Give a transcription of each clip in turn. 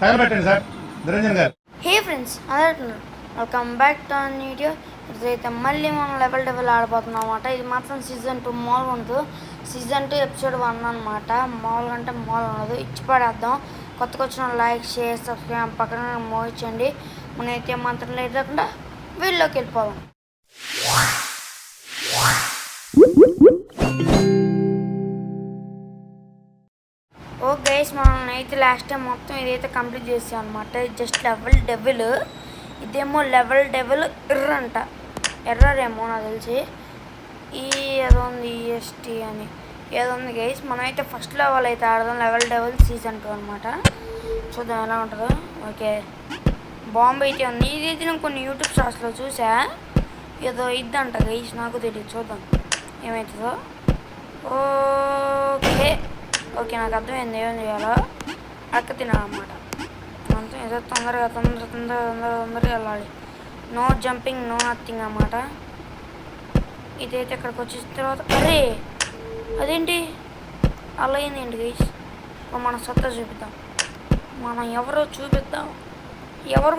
హే friends అందరూ welcome back to our video. ఇదైతే మళ్ళీ మనం లెవెల్ డెవెల్ ఆడబోతున్నాం అనమాట. ఇది మాత్రం సీజన్ 2 మాల్ ఉండదు, సీజన్ 2 ఎపిసోడ్ 1 అనమాట. మాల్ అంటే మాల్ ఉండదు, ఇచ్చి పడేద్దాం. కొత్తగా వచ్చిన లైక్ షేర్ సబ్స్క్రైబ్ పక్కన మోయించండి. మనమైతే మాత్రం లేట్ లేకుండా వీళ్ళలోకి వెళ్ళిపోదాం. ఓ గైస్, మనం అయితే లాస్ట్ టైం మొత్తం ఇదైతే కంప్లీట్ చేసాం అనమాట. జస్ట్ లెవెల్ డెవిల్, ఇదేమో లెవెల్ డెవిల్ ఎర్రంట, ఎర్రరేమో నాకు తెలిసి. ఏదో ఉంది ఈఎస్టీ అని ఏదో ఉంది గైస్. మనమైతే ఫస్ట్ లెవెల్ అయితే ఆడదాం, లెవెల్ డెవిల్ సీజన్ 2 అనమాట. చూద్దాం ఎలా ఉంటుందో. ఓకే, బాంబే అయితే ఉంది. ఇదైతే నేను కొన్ని యూట్యూబ్ షార్ట్స్లో చూసా, ఏదో ఇద్దంట గైస్, నాకు తెలియదు. చూద్దాం ఏమవుతుందో. ఓకే ఓకే, నాకు అర్థమైంది ఏం చేయాలో. అక్క తినాలన్నమాట. అంతే, ఏదో తొందరగా వెళ్ళాలి. నో జంపింగ్ నో నథింగ్ అన్నమాట. ఇదైతే ఇక్కడికి వచ్చిన తర్వాత అరే అదేంటి అలా అయింది ఏంటి గైస్. మన సత్తా చూపిద్దాం, మనం ఎవరో చూపిద్దాం. ఎవరు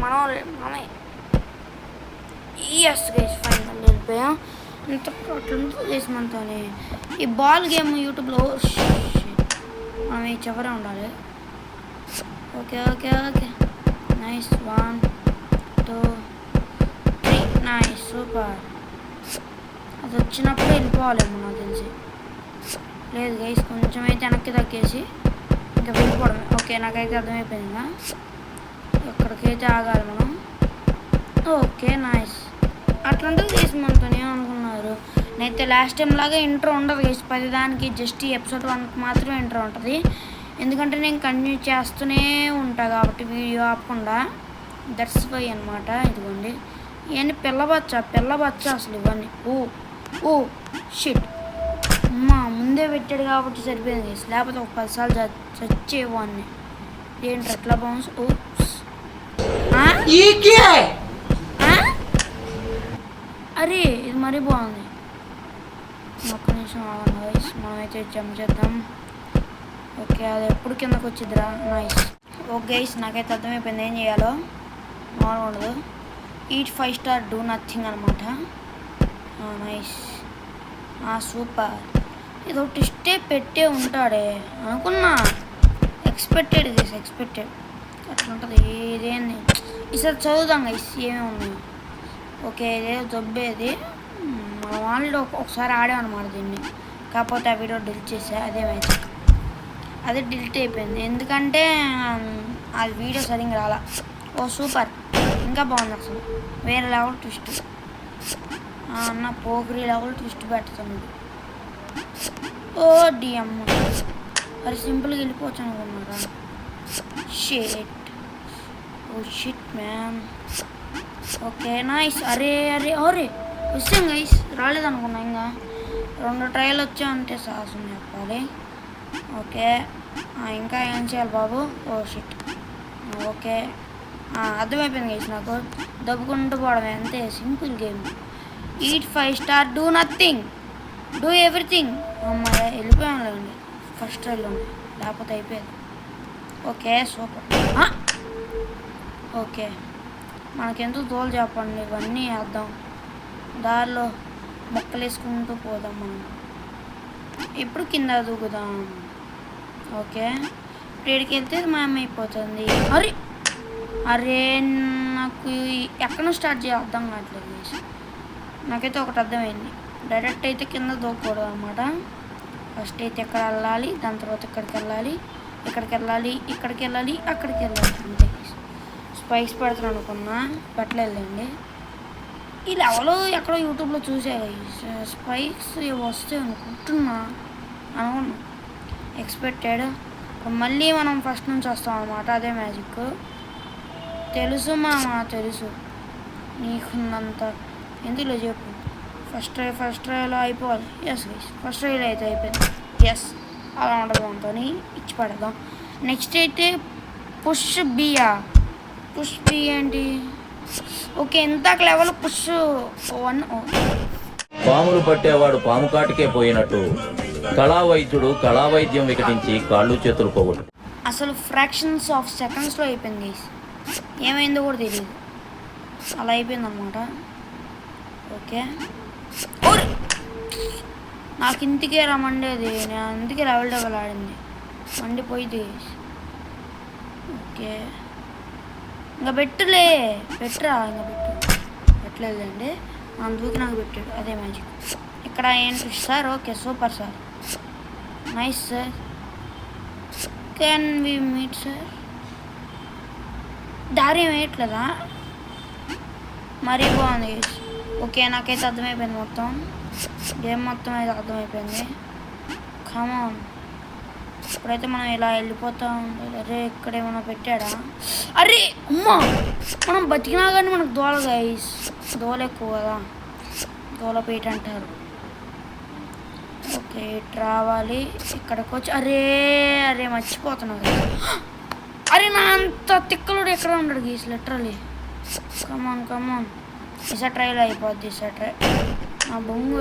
మనమే. ఎస్ గైస్, ఫైనల్ వెళ్ళిపోయాం. ఇంత అట్లంతా చేసి మనతోనే ఈ బాల్ గేమ్ యూట్యూబ్లో మనం ఈ చివరే ఉండాలి. Okay okay okay, nice. 1 2 3 nice, super. అది వచ్చినప్పుడు వెళ్ళిపోవాలేమో నాకు తెలిసి. లేదు గైస్, కొంచెం అయితే వెనక్కి తగ్గేసి ఇంకా వెళ్ళిపోవడమే. ఓకే, నాకైతే అర్థమైపోయిందా ఎక్కడికైతే ఆగాలి మనం. Okay nice. అట్లాంటిది చేసి మనతోనే ఏమనుకున్నారు. నేనైతే లాస్ట్ టైం లాగా ఇంట్రో ఉండదు గైస్, ప్రతిదానికి జస్ట్ ఈ ఎపిసోడ్ 1కి మాత్రమే ఇంట్రో ఉంటుంది. ఎందుకంటే నేను కంటిన్యూ చేస్తూనే ఉంటా కాబట్టి వీడియో ఆపకుండా. దట్స్ వై అనమాట. ఇదిగోండి, ఇవన్నీ పిల్లబచ్చ అసలు ఇవన్నీ. ఓ షిట్, అమ్మా ముందే పెట్టాడు కాబట్టి సరిపోయింది గైస్, లేకపోతే ఒక 10 సార్లు చచ్చేవాడిని. ఏంటి అట్లా బౌన్స్. అరే ఇది మరీ బాగుంది. ఒక్క నిమిషం ఆగండి గైస్, మనమైతే జంప్ చేద్దాం. ఓకే, అది ఎప్పుడు కిందకు వచ్చిద్దిరా. నైస్. ఓకే గైస్, నాకైతే అర్థమైపోయింది ఏం చేయాలో. మామూలుగా ఉండదు. ఈట్ 5 స్టార్ డూ నథింగ్ అనమాట. Nice, super. ఏదో ట్విస్టే పెట్టే ఉంటాడే అనుకున్నా. Expected guys, expected. అట్లా ఉంటుంది. ఇదేంది ఈసారి చదువుదాం గైస్ ఏమేమి ఉన్నాయో. ఓకే, ఇదే దొబ్బేది. మన వాళ్ళు ఒకసారి ఆడామన్నమాట దీన్ని, కాకపోతే ఆ వీడియో డిలీట్ చేసా. అదే మ్యాచ్, అదే డిలీట్ అయిపోయింది. ఎందుకంటే అది వీడియో సరిగ్గా రాలా. ఓ సూపర్, ఇంకా బాగుంది అసలు. వేరే లెవెల్ ట్విస్ట్ అన్న, పోగ్రీ లెవెల్ ట్విస్ట్ పెడుతుంది. ఓ డిఎమ్, అది సింపుల్గా వెళ్ళిపోవచ్చు అనుకున్నారా. Shit, oh shit man. Okay nice. అరే అరే అరే వచ్చాం గైస్, రాలేదనుకున్నా. ఇంకా 2 ట్రయల్ వచ్చాయంటే సాహసం చెప్పాలి. ఓకే, ఇంకా ఏం చేయాలి బాబు. Oh shit. ఓకే, అర్థమైపోయింది గైస్ నాకు. దబ్బుకుంటూ పోవడమే, అంతే, simple game. Eat 5 star do nothing do everything. అమ్మాయి వెళ్ళిపోయానులేండి ఫస్ట్ ట్రైల్లో, లేకపోతే అయిపోయేది. Okay super. ఓకే, మనకెందుకు తోలు చెప్పండి, ఇవన్నీ వేద్దాం. దారిలో మొక్కలు వేసుకుంటూ పోదాం మనం. ఇప్పుడు కింద దూకుదాం. ఓకే, ఇక్కడికి వెళ్తే మా అమ్మ అయిపోతుంది. అరే అరే, నాకు ఎక్కడ స్టార్ట్ చేయాలి అర్థం కావట్లేదు. నాకైతే ఒకటి అర్థమైంది, డైరెక్ట్ అయితే కింద దూకూడదు అనమాట. ఫస్ట్ అయితే ఎక్కడ వెళ్ళాలి, దాని తర్వాత ఇక్కడికి వెళ్ళాలి, ఇక్కడికి వెళ్ళాలి, ఇక్కడికి వెళ్ళాలి, అక్కడికి వెళ్ళాలి. అంతే. స్పైక్స్ పెడతాను అనుకున్నా, పెట్టలేదండి. ఈ లెవెల్ ఎక్కడో యూట్యూబ్లో చూసా, స్పైక్స్ వస్తాయి అనుకున్నా. ఎక్స్పెక్టెడ్. మళ్ళీ మనం ఫస్ట్ నుంచి వస్తాం అనమాట. అదే మ్యాజిక్. తెలుసు మామ, తెలుసు నీకున్నంత ఎందులో చెప్పు. ఫస్ట్ ట్రైలో అయిపోవాలి. ఎస్ గైస్, ఫస్ట్ ట్రైలో అయితే అయిపోయింది. ఎస్, అలా ఉండదు. దాంతో ఇచ్చి పడదాం. నెక్స్ట్ అయితే పుష్ బి ఏంటి. ఓకే, ఇంతకు లెవెల్ పుష్ 1. పాములు పట్టేవాడు పాము కాటికే పోయినట్టు కళావైద్యుడు కళావైద్యం వికటించి కాళ్ళు చేతులు పోగొట్టు. అసలు ఫ్రాక్షన్స్ ఆఫ్ సెకండ్స్లో అయిపోయింది గైస్. ఏమైందో కూడా తెలియదు, అలా అయిపోయింది అనమాట. ఓకే, నాకు ఇంటికే రమ్మండేది, నేను అందుకే లెవెల్ డబల్ ఆడింది, మండిపోయింది గైస్. ఓకే, ఇంకా పెట్టురా, ఇంకా పెట్టలేదండి, అందుకు నాకు పెట్టాడు, అదే మ్యాజిక్. ఇక్కడ ఏంటి sir? Okay, super sir, nice sir. Can we meet sir? దారి వేయట్లేదా? మరీ బాగుంది. ఓకే, నాకైతే అర్థమైపోయింది, మొత్తం గేమ్ మొత్తం అయితే అర్థమైపోయింది. కమాన్, ఇప్పుడైతే మనం ఇలా వెళ్ళిపోతూ ఉండాలి. అరే, ఇక్కడ ఏమైనా పెట్టాడా? అరే అమ్మా, మనం బతికినా కానీ మనకు దోల గైస్, దోల ఎక్కువ కదా, దోలపేట అంటారు. ఓకే, ఇటు రావాలి, ఇక్కడికి వచ్చి అరే మర్చిపోతున్నా కదా. అరే, నా అంత తిక్కలుడు ఎక్కడ ఉండడు గీస్, లిటరలీ. కమాన్ ఈసారి ట్రైల్ అయిపోద్ది, ఈసారి ట్రై. నా బొంగు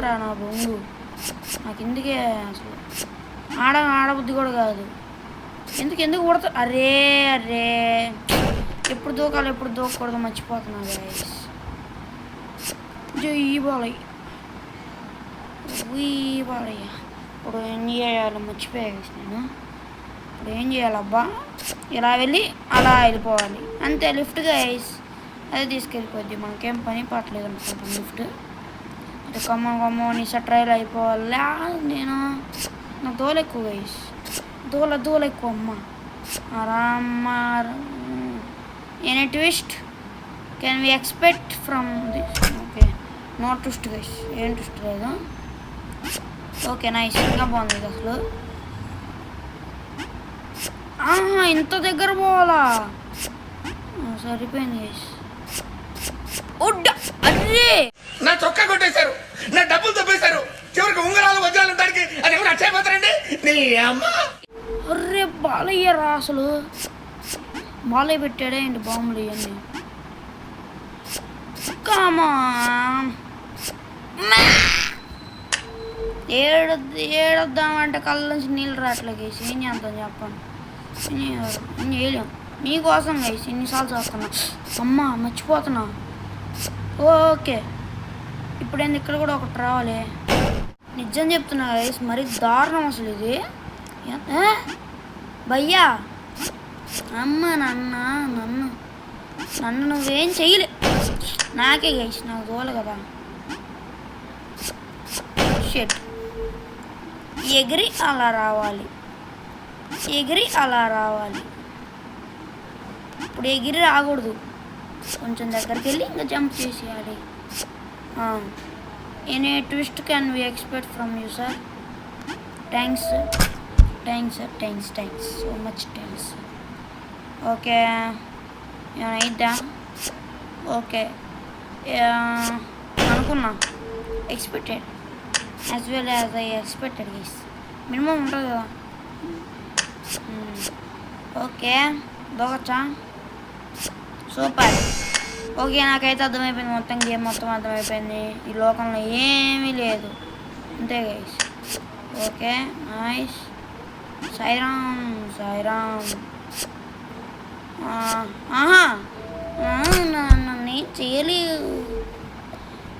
నాకు ఎందుకే అసలు ఆడబుద్ధి కూడా కాదు. ఎందుకు పడతా? అరే ఎప్పుడు దూకాలి ఎప్పుడు దూకకూడదు మర్చిపోతున్నా గైస్. ఈ బాలయ్య ఇప్పుడు ఏం చేయాలి మర్చిపోయా గైస్ నేను. ఇప్పుడు ఏం చేయాలబ్బా? ఇలా వెళ్ళి అలా వెళ్ళిపోవాలి అంతే, లిఫ్ట్ గైస్, అదే తీసుకెళ్ళిపోద్ది. మనకేం పని పట్టలేదు అనుకుంటాం లిఫ్ట్. కమ్మ ఈసారి ట్రైల్ అయిపోవాలి. నా దోల ఎక్కువ గైస్, దోల ఎక్కువ. అమ్మ any twist can we expect from this? Okay, no twist guys, ఏం ట్విస్ట్ లేదు. ఓకే, నైస్, ఇంకా బాగుంది ఇది అసలు. ఇంత దగ్గర పోవాలా? సరిపోయింది గైస్. అరే, నా చొక్కా కొట్టేశారు, నా డబ్బులు తప్పేశారు, చివరికి ఉంగరాలు వజ్రాలు దానికి అది ఎవరు అచ్చయిపోతారండి నీ అమ్మ. అర్రే బాలయ్యరా, అసలు బాలయ్య పెట్టాడే ఏంటి బాంబులు ఇవన్నీ. ఏడొద్దామంటే కళ్ళ నుంచి నీళ్ళు రావట్లే గైస్, ఏం చేద్దాం చెప్పండి, ఏం చేయలేం. మీకోసం గైస్ ఎన్నిసార్లు చేస్తున్నా. అమ్మా మర్చిపోతున్నా. ఓకే, ఇప్పుడేంది ఇక్కడ కూడా ఒకటి రావాలి. నిజం చెప్తున్నా గైస్, మరీ దారుణం అసలు ఇది. భయ్యా, అమ్మ నన్ను నువ్వేం చెయ్యలే, నాకే గైస్, నాకు దోల కదా. షెట్, ఎగిరి అలా రావాలి. ఇప్పుడు ఎగిరి రాకూడదు, కొంచెం దగ్గరికి వెళ్ళి ఇంకా జంప్ చేసేయాలి. Any twist can we expect from you sir? Thanks so much thanks. Okay, ఏమైనా అయిద్దా? ఓకే, అనుకున్నా, expected as well as I expected guys, minimum ఉంటుంది కదా. ఓకే, దొరకచ్చా? సూపర్. ఓకే, నాకైతే అర్థమైపోయింది, మొత్తం గేమ్ మొత్తం అర్థమైపోయింది. ఈ లోకంలో ఏమీ లేదు, అంతే గైస్. Okay, nice. సాయిరామ్ నన్ను చేయలేదు.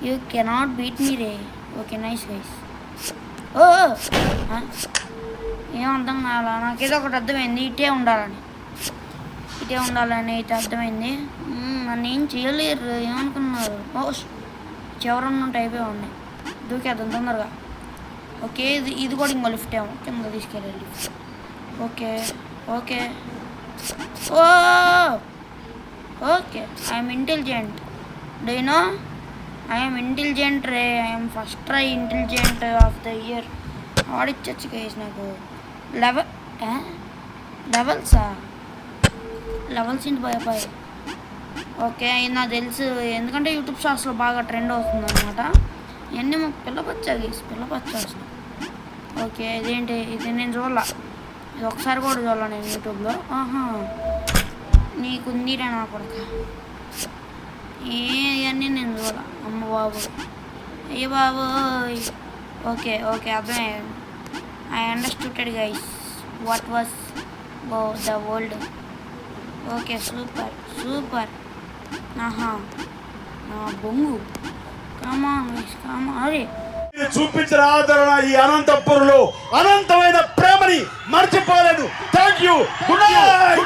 You cannot beat me ray. Okay, nice guys. ఏం అర్థం కావాలా? నాకేదో ఒకటి అర్థమైంది, ఇటే ఉండాలని అయితే అర్థమైంది. నన్ను ఏం చేయలేరు, ఏమనుకున్నారు? చివరన్న అయిపోయి ఉన్నాయి, దూకేద్దాం తొందరగా. ఓకే, ఇది కూడా ఇంకో లిఫ్ట్ ఏమో, కింద తీసుకెళ్ళాలి lift. Okay, I'm intelligent, do you know? I'm intelligent రే, I'm first try intelligent of the year. ఆడిచ్చచ్చు కేసు నాకు లెవెల్స్ ఇంటి బాయ్. ఓకే, నాకు తెలుసు, ఎందుకంటే యూట్యూబ్ షార్ట్స్లో బాగా ట్రెండ్ అవుతుంది అనమాట. ఇవన్నీ మాకు పిల్లపచ్చా అసలు. ఓకే, ఇదేంటి ఇది? నేను చూడాల, ఇది ఒకసారి కూడా చూడాల నేను యూట్యూబ్లో. నీకుందిరా నా కొడుక, ఇవన్నీ నేను చూడాల. అమ్మ బాబు, అయ్య బాబోయ్. ఓకే, అర్థమయ్యాను. I understooded guys what was oh the world. Okay super super. ఆహా బొంగు కామా అరే మీరు చూపించిన ఆదరణ ఈ అనంతపురంలో అనంతమైన ప్రేమని మర్చిపోలేదు. Thank you. Good night.